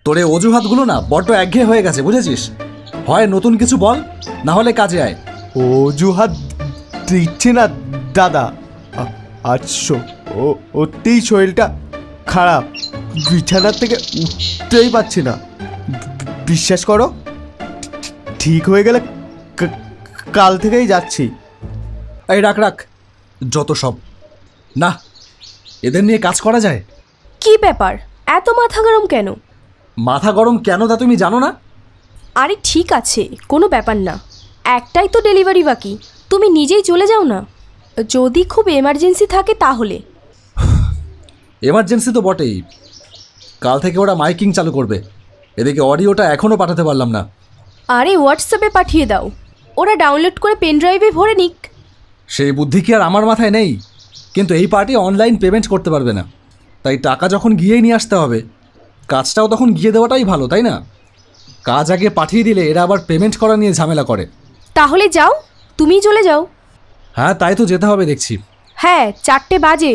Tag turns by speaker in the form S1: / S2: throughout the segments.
S1: তোর এই অজুহাতগুলো না বড্ড একঘেয়ে হয়ে গেছে, বুঝেছিস? হয় নতুন কিছু বল, না হলে কাজে আয়।
S2: অজুহাত দিচ্ছে না দাদা, আজ ওতেই শরীরটা খারাপ, বিছানার থেকে উঠতেই পারছি না। বিশ্বাস করো, ঠিক হয়ে গেলে কাল থেকেই যাচ্ছি।
S1: এই রাখ রাখ, যত সব। না, এদের নিয়ে কাজ করা যায়?
S3: কি ব্যাপার, এত মাথা গরম কেন?
S1: মাথা গরম কেন তা তুমি জানো না?
S3: আরে ঠিক আছে, কোনো ব্যাপার না, একটাই তো ডেলিভারি বাকি, তুমি নিজেই চলে যাও না। যদি খুব এমার্জেন্সি থাকে তাহলে।
S1: এমার্জেন্সি তো বটেই, কাল থেকে ওরা মাইকিং চালু করবে। এদিকে অডিওটা এখনও পাঠাতে পারলাম না।
S3: আরে হোয়াটসঅ্যাপে পাঠিয়ে দাও, ওরা ডাউনলোড করে পেন ড্রাইভে ভরে নিক।
S1: সেই বুদ্ধি কি আর আমার মাথায় নেই? কিন্তু এই পার্টি অনলাইন পেমেন্ট করতে পারবে না, তাই টাকা যখন গিয়েই নিয়ে আসতে হবে, কাজটাও তখন গিয়ে দেওয়াটাই ভালো, তাই না? কাজ আগে পাঠিয়ে দিলে এরা আবার পেমেন্ট করা নিয়ে ঝামেলা করে।
S3: তাহলে যাও, তুমিই চলে যাও।
S1: হ্যাঁ, তাই তো যেতে হবে দেখছি।
S3: হ্যাঁ, 4টে বাজে,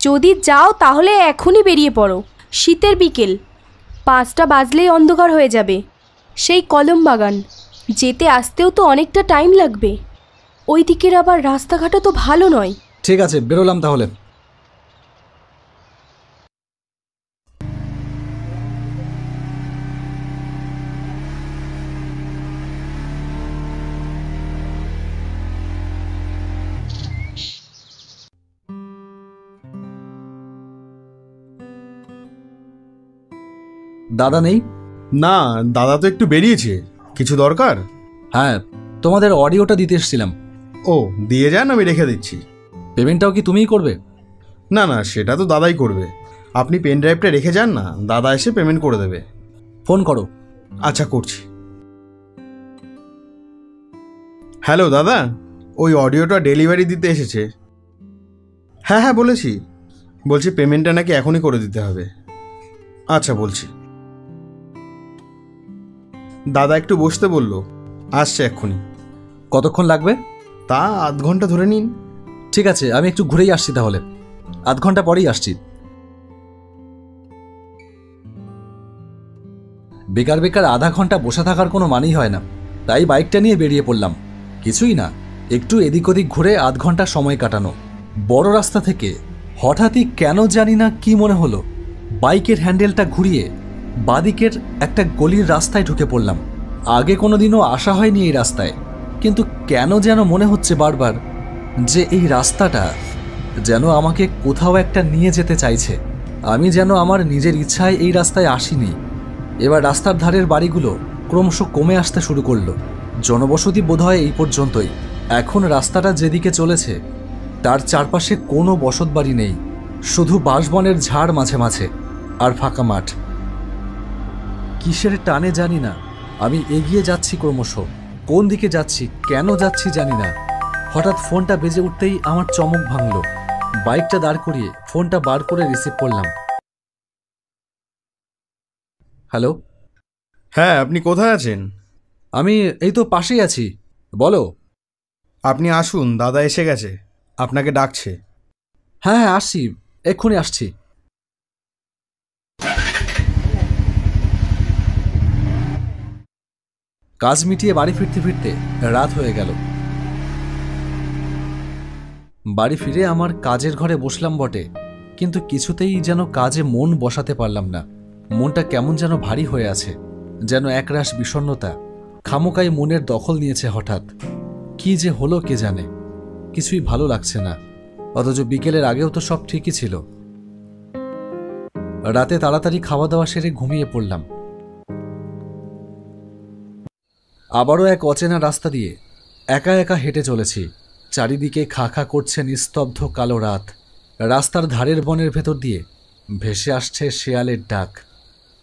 S3: যদি যাও তাহলে এখনই বেরিয়ে পড়ো। শীতের বিকেল, 5টা বাজলেই অন্ধকার হয়ে যাবে। সেই কলম বাগান, যেতে আসতেও তো অনেকটা টাইম লাগবে। ওই দিকের আবার রাস্তাঘাটও তো ভালো নয়।
S1: ঠিক আছে, বেরোলাম তাহলে। দাদা নেই?
S2: না, দাদা তো একটু বেরিয়েছে। কিছু দরকার?
S1: হ্যাঁ, তোমাদের অডিওটা দিতে এসেছিলাম।
S2: ও, দিয়ে যান, আমি রেখে দিচ্ছি।
S1: পেমেন্টটাও কি তুমিই করবে?
S2: না না, সেটা তো দাদাই করবে। আপনি পেন ড্রাইভটা রেখে যান না, দাদা এসে পেমেন্ট করে দেবে।
S1: ফোন করো।
S2: আচ্ছা, করছি। হ্যালো দাদা, ওই অডিওটা ডেলিভারি দিতে এসেছে। হ্যাঁ হ্যাঁ বলেছি, বলছি পেমেন্টটা নাকি এখনই করে দিতে হবে। আচ্ছা, বলছি। দাদা একটু বসতে বললো, আসছে এক্ষুনি।
S1: কতক্ষণ লাগবে?
S2: তা আধ ঘন্টা ধরে নিন।
S1: ঠিক আছে, আমি একটু ঘুরেই আসছি তাহলে। আধ ঘন্টা পরেই আসছি। বেকার বেকার আধা ঘন্টা বসে থাকার কোনো মানেই হয় না, তাই বাইকটা নিয়ে বেরিয়ে পড়লাম। কিছুই না, একটু এদিক ওদিক ঘুরে আধ ঘন্টা সময় কাটানো। বড় রাস্তা থেকে হঠাৎই কেন জানি না কি মনে হলো, বাইকের হ্যান্ডেলটা ঘুরিয়ে বাদিকের একটা গলির রাস্তায় ঢুকে পড়লাম। আগে কোনোদিনও আসা হয়নি এই রাস্তায়, কিন্তু কেন যেন মনে হচ্ছে বারবার যে এই রাস্তাটা যেন আমাকে কোথাও একটা নিয়ে যেতে চাইছে। আমি যেন আমার নিজের ইচ্ছায় এই রাস্তায় আসিনি। এবার রাস্তার ধারের বাড়িগুলো ক্রমশ কমে আসতে শুরু করলো। জনবসতি বোধহয় এই পর্যন্তই। এখন রাস্তাটা যেদিকে চলেছে তার চারপাশে কোনো বসতবাড়ি নেই, শুধু বাঁশবনের ঝাড় মাঝে মাঝে আর ফাঁকা মাঠ। কিসের টানে জানি না আমি এগিয়ে যাচ্ছি ক্রমশ। কোন দিকে যাচ্ছি, কেন যাচ্ছি জানি না। হঠাৎ ফোনটা বেজে উঠতেই আমার চমক ভাঙল। বাইকটা দাঁড় করিয়ে ফোনটা বার করে রিসিভ করলাম। হ্যালো।
S2: হ্যাঁ, আপনি কোথায় আছেন?
S1: আমি এই তো পাশেই আছি, বলো।
S2: আপনি আসুন, দাদা এসে গেছে, আপনাকে ডাকছে।
S1: হ্যাঁ হ্যাঁ, আসছি, এক্ষুনি আসছি। কাজ মিটিয়ে বাড়ি ফিরতে ফিরতে রাত হয়ে গেল। বাড়ি ফিরে আমার কাজের ঘরে বসলাম বটে, কিন্তু কিছুতেই যেন কাজে মন বসাতে পারলাম না। মনটা কেমন যেন ভারী হয়ে আছে, যেন একরাশ বিষণ্ণতা খামোকাই মনের দখল নিয়েছে হঠাৎ। কি যে হলো কে জানে, কিছুই ভালো লাগছে না। অথচ বিকেলের আগেও তো সব ঠিকই ছিল। রাতে তাড়াতাড়ি খাওয়া দাওয়া সেরে ঘুমিয়ে পড়লাম। আবারও এক অচেনা রাস্তা দিয়ে একা একা হেঁটে চলেছি। চারিদিকে খা খা করছে নিস্তব্ধ কালো রাত। রাস্তার ধারের বনের ভেতর দিয়ে ভেসে আসছে শেয়ালের ডাক।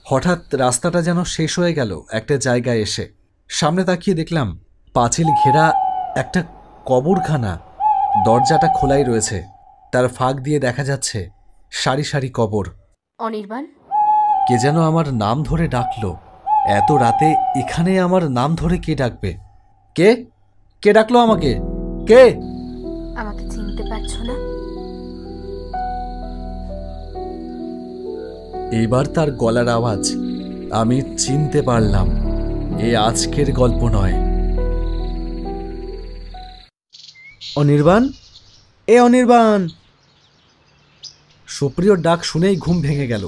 S1: হঠাৎ রাস্তাটা যেন শেষ হয়ে গেল একটা জায়গায় এসে। সামনে তাকিয়ে দেখলাম পাঁচিল ঘেরা একটা কবরখানা। দরজাটা খোলাই রয়েছে, তার ফাঁক দিয়ে দেখা যাচ্ছে সারি সারি কবর।
S3: অনির্বাণ,
S1: কে যেন আমার নাম ধরে ডাকলো। এত রাতে এখানে আমার নাম ধরে কে ডাকবে? কে কে ডাকলো আমাকে? কে?
S3: আমাকে চিনতে পারছো না?
S1: এইবার তার গলার আওয়াজ আমি চিনতে পারলাম এ আজকের গল্প নয়।
S2: অনির্বাণ, এ অনির্বাণ!
S1: সুপ্রিয়র ডাক শুনেই ঘুম ভেঙে গেল।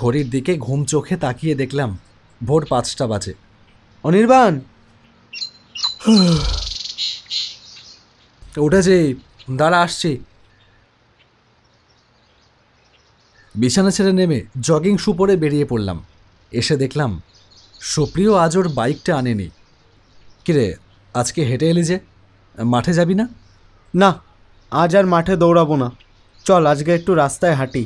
S1: ঘড়ির দিকে ঘুম চোখে তাকিয়ে দেখলাম ভোর 5টা বাজে।
S2: অনির্বাণ!
S1: উঠেছি, দাঁড়া আসছি। বিছানা ছেড়ে নেমে জগিং শু পরে বেরিয়ে পড়লাম। এসে দেখলাম সুপ্রিয় আজ ওর বাইকটা আনেনি। কিরে, আজকে হেঁটে এলি যে, মাঠে যাবি না?
S2: না, আজ আর মাঠে দৌড়াবো না। চল আজকে একটু রাস্তায় হাঁটি।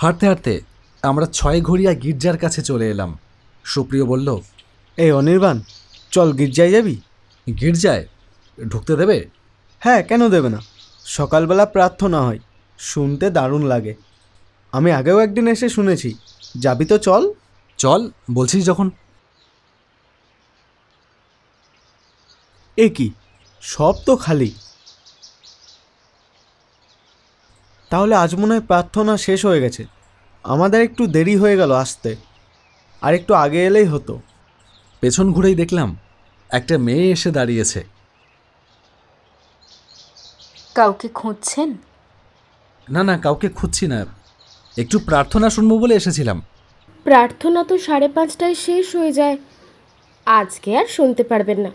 S1: হাঁটতে হাঁটতে আমরা 6ঘড়িয়া গির্জার কাছে চলে এলাম। সুপ্রিয় বলল,
S2: এই অনির্বাণ, চল গির্জায় যাবি?
S1: গির্জায় ঢুকতে দেবে?
S2: হ্যাঁ, কেন দেবে না? সকালবেলা প্রার্থনা হয়, শুনতে দারুণ লাগে। আমি আগেও একদিন এসে শুনেছি। যাবি তো চল।
S1: চল বলছিস যখন।
S2: এ কি, সব তো খালি। তাহলে আজ মনে হয় প্রার্থনা শেষ হয়ে গেছে। আমাদের একটু দেরি হয়ে গেল আসতে, আর একটু আগে এলেই হতো।
S1: পেছন ঘুরেই দেখলাম একটা মেয়ে এসে দাঁড়িয়েছে।
S3: কাউকে খুঁজছেন?
S1: না না, কাউকে খুঁজছি না, একটু প্রার্থনা শুনবো বলে এসেছিলাম।
S4: প্রার্থনা তো 5:30টায় শেষ হয়ে যায়। আজকে আর শুনতে পারবেন না,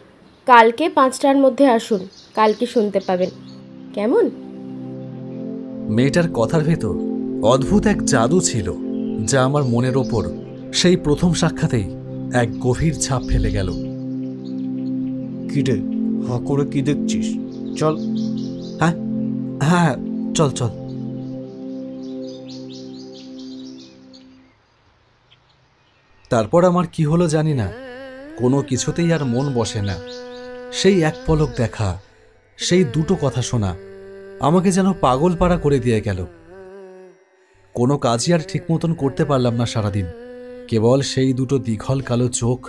S4: কালকে 5টার মধ্যে আসুন, কালকে শুনতে পাবেন। কেমন?
S1: মেয়েটার কথার ভেতর অদ্ভুত এক জাদু ছিল, যা আমার মনের ওপর সেই প্রথম সাক্ষাতেই এক গভীর ছাপ ফেলে গেল।
S2: কি রে, হাঁ করে কি দেখছিস? চল।
S1: হ্যাঁ হ্যাঁ, চল চল। তারপর আমার কি হলো জানি না, কোনো কিছুতেই আর মন বসে না। সেই এক পলক দেখা, সেই দুটো কথা শোনা আমাকে যেন পাগল পাড়া করে দিয়ে গেল। কোনো কাজই আর ঠিক মতন করতে পারলাম না সারাদিন। কেবল সেই দুটো দীঘল কালো চোখ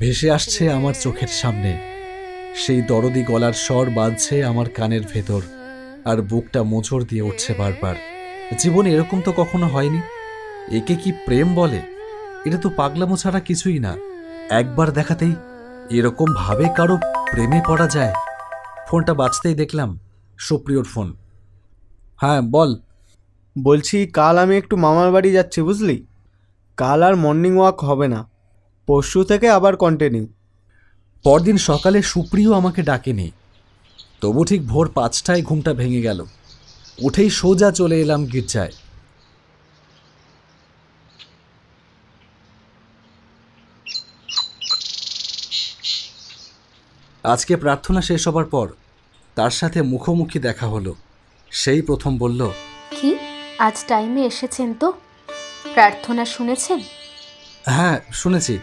S1: ভেসে আসছে আমার চোখের সামনে। সেই দরদি গলার স্বর বাজছে আমার কানের ভেতর, আর বুকটা মোচড় দিয়ে উঠছে বারবার। জীবনে এরকম তো কখনো হয়নি। একে কি প্রেম বলে? এটা তো পাগলামো ছাড়া কিছুই না। একবার দেখাতেই এরকম ভাবে কারো প্রেমে পড়া যায়? ফোনটা বাজতেই দেখলাম সুপ্রিয়র ফোন। হ্যাঁ বল।
S2: বলছি, কাল আমি একটু মামার বাড়ি যাচ্ছি, বুঝলি? কাল আর মর্নিং ওয়াক হবে না, পরশু থেকে আবার কন্টিনিউ।
S1: পরদিন সকালে সুপ্রিয় আমাকে ডাকেনি, তবু ঠিক ভোর 5টায় ঘুমটা ভেঙে গেল। উঠেই সোজা চলে এলাম গির্জায়। আজকে প্রার্থনা শেষ হবার পর তার সাথে মুখোমুখি দেখা হলো। সেই প্রথম বলল,
S3: কি আজ টাইমে এসেছেন তো? প্রার্থনা শুনেছেন?
S1: হ্যাঁ শুনেছি।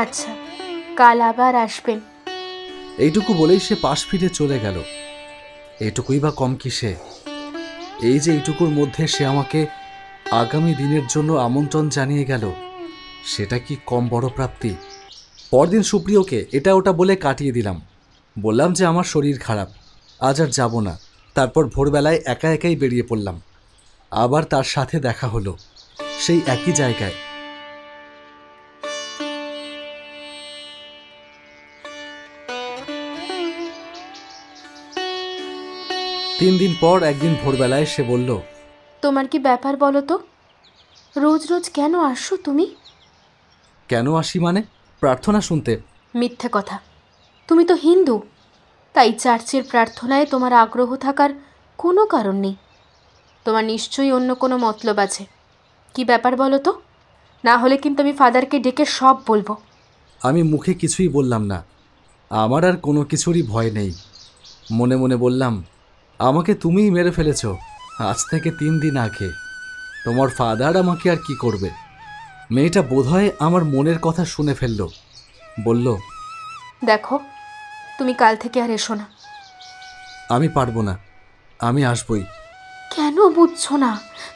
S3: আচ্ছা, কাল আবার আসবেন।
S1: এইটুকু বলেই সে পাশ ফিরে চলে গেল। এইটুকুই বা কম কি সে? এই যে এইটুকুর মধ্যে সে আমাকে আগামী দিনের জন্য আমন্ত্রণ জানিয়ে গেল, সেটা কি কম বড় প্রাপ্তি? পরদিন সুপ্রিয়কে এটা ওটা বলে কাটিয়ে দিলাম। বললাম যে আমার শরীর খারাপ, আজ আর যাব না। তারপর ভোরবেলায় একা একাই বেরিয়ে পড়লাম। আবার তার সাথে দেখা হলো সেই একই জায়গায়। তিন দিন পর একদিন ভোরবেলায় সে বলল,
S3: তোমার কি ব্যাপার বলো তো? রোজ রোজ কেন আসো তুমি?
S1: কেন আসি মানে? প্রার্থনা শুনতে।
S3: মিথ্যে কথা। তুমি তো হিন্দু, তাই চার্চের প্রার্থনায় তোমার আগ্রহ থাকার কোনো কারণ নেই। তোমার নিশ্চয়ই অন্য কোনো মতলব আছে। কি ব্যাপার বলো তো? না হলে কিন্তু আমি ফাদারকে ডেকে সব বলবো।
S1: আমি মুখে কিছুই বললাম না। আমার আর কোনো কিছুরই ভয় নেই। মনে মনে বললাম, আমাকে তুমিই মেরে ফেলেছ আজ থেকে 3 দিন আগে। তোমার ফাদার আমাকে আর কি করবে? মেয়েটা বোধহয় আমার মনের কথা শুনে ফেলল। বলল,
S3: দেখো, তুমি কাল থেকে আর এসো না।
S1: আমি পারবো না, আমি আসবই।
S3: কেন বুঝছো না?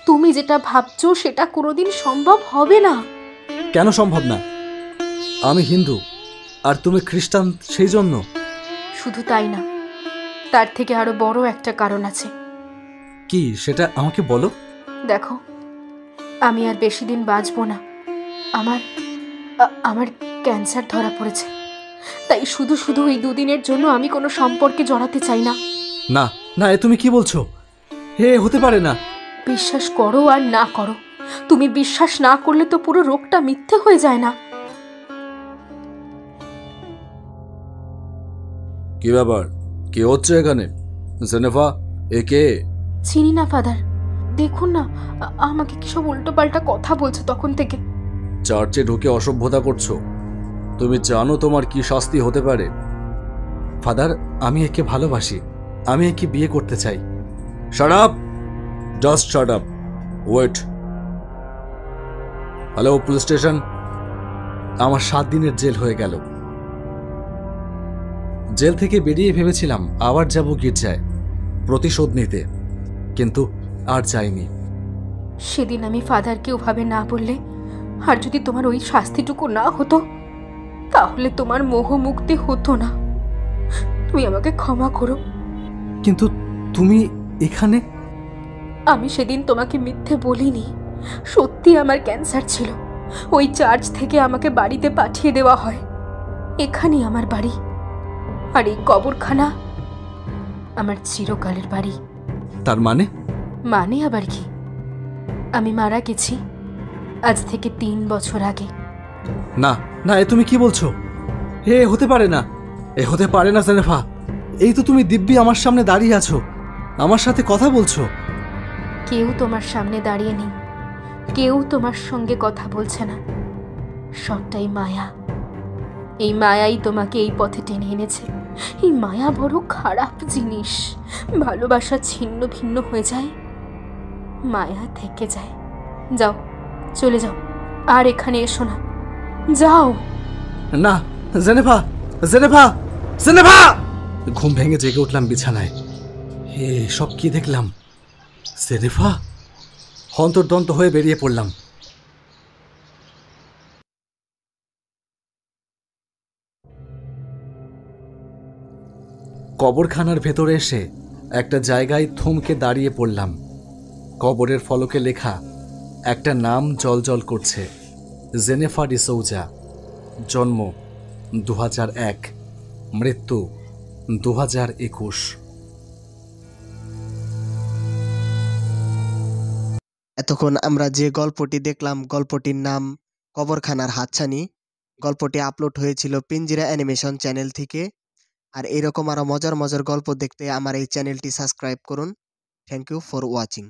S3: তুমি যেটা ভাবছো সেটা কোনোদিন সম্ভব হবে না।
S1: কেন সম্ভব না? আমি হিন্দু আর তুমি খ্রিস্টান, সেই জন্য?
S3: শুধু তাই না, তার থেকে আরো বড় একটা কারণ আছে।
S1: কি সেটা আমাকে বলো।
S3: দেখো,
S5: আমি আর বেশি দিন বাঁচব না। আমার আমার ক্যান্সার ধরা পড়েছে। তাই শুধু শুধু এই দুদিনের জন্য আমি কোনো সম্পর্কে জড়াতে চাই না।
S1: না না, এ তুমি কি বলছো? হে, হতে পারে না।
S5: বিশ্বাস করো আর না করো, তুমি বিশ্বাস না করলে তো পুরো রোগটা মিথ্যে হয়ে যায় না।
S1: কি ব্যাপার? কি হচ্ছে এখানে? জেনেফা, এ কে?
S5: চিনি না ফাদার, দেখুন না, আমাকে কি সব উল্টোপাল্টা কথা বলছে তখন থেকে।
S1: চার্চে ঢুকে অসভ্যতা করছো। তুমি জানো তোমার কি শাস্তি হতে পারে? ফাদার, আমি একে ভালোবাসি, আমি একে বিয়ে করতে চাই। Shut up, just shut up, wait. Hello police station. আমার 7 দিনের জেল হয়ে গেল। জেল থেকে বেরিয়ে ভেবেছিলাম আবার যাব গির্জায় প্রতিশোধ নিতে, কিন্তু আর যাইনি।
S5: সেদিন আমি ফাদারকে ওভাবে না বললে, আর যদি তোমার ওই শাস্তিটুকু না হতো, তাহলে তোমার মোহ মুক্তি হতো না। তুমি আমাকে ক্ষমা করো।
S1: কিন্তু তুমি এখানে?
S5: আমি সেদিন তোমাকে মিথ্যে বলিনি, সত্যি আমার ক্যান্সার ছিল। ওই চার্চ থেকে আমাকে বাড়িতে পাঠিয়ে দেওয়া হয়। এখানেই আমার বাড়ি, আর এই কবরখানা আমার চিরকালের বাড়ি।
S1: তার মানে?
S5: মানে আবার কি? আমি মারা গেছি আজ থেকে 3 বছর আগে।
S1: না না, এ তুমি কি বলছো? হে, হতে পারে না, এ হতে পারে না জেনেফা। এই তো তুমি দিব্যি আমার সামনে দাঁড়িয়ে আছো, আমার সাথে কথা বলছো।
S5: কেউ তোমার সামনে দাঁড়িয়ে নেই, কেউ তোমার সঙ্গে কথা বলছে না। সবটাই মায়া। এই মায়াই তোমাকে এই পথে টেনে এনেছে। এই মায়া বড় খারাপ জিনিস। ভালোবাসা ছিন্ন ভিন্ন হয়ে যায়, মায়া থেকে যায়। যাও, চলে যাও, আর এখানে এসো না, যাও।
S1: না জেনেফা, জেনেফা, জেনেফা! ঘুম ভেঙে জেগে উঠলাম বিছানায়। হে, সব কি দেখলাম? জেনেফা! হন্তর্দন্ত হয়ে বেরিয়ে পড়লাম। কবরখানার ভেতরে এসে একটা জায়গায় থমকে দাঁড়িয়ে পড়লাম। কবরের ফলকে লেখা একটা নাম জলজল করছে, জেনেফা ডিসৌজা। জন্ম 2001, মৃত্যু 2021।
S6: এতক্ষণ আমরা যে গল্পটি দেখলাম, গল্পটির নাম কবরখানার হাতছানি। গল্পটি আপলোড হয়েছিল পিঞ্জিরা অ্যানিমেশন চ্যানেল থেকে। আর এরকম আরো মজার মজার গল্প দেখতে আমার এই চ্যানেলটি সাবস্ক্রাইব করুন। Thank you for watching.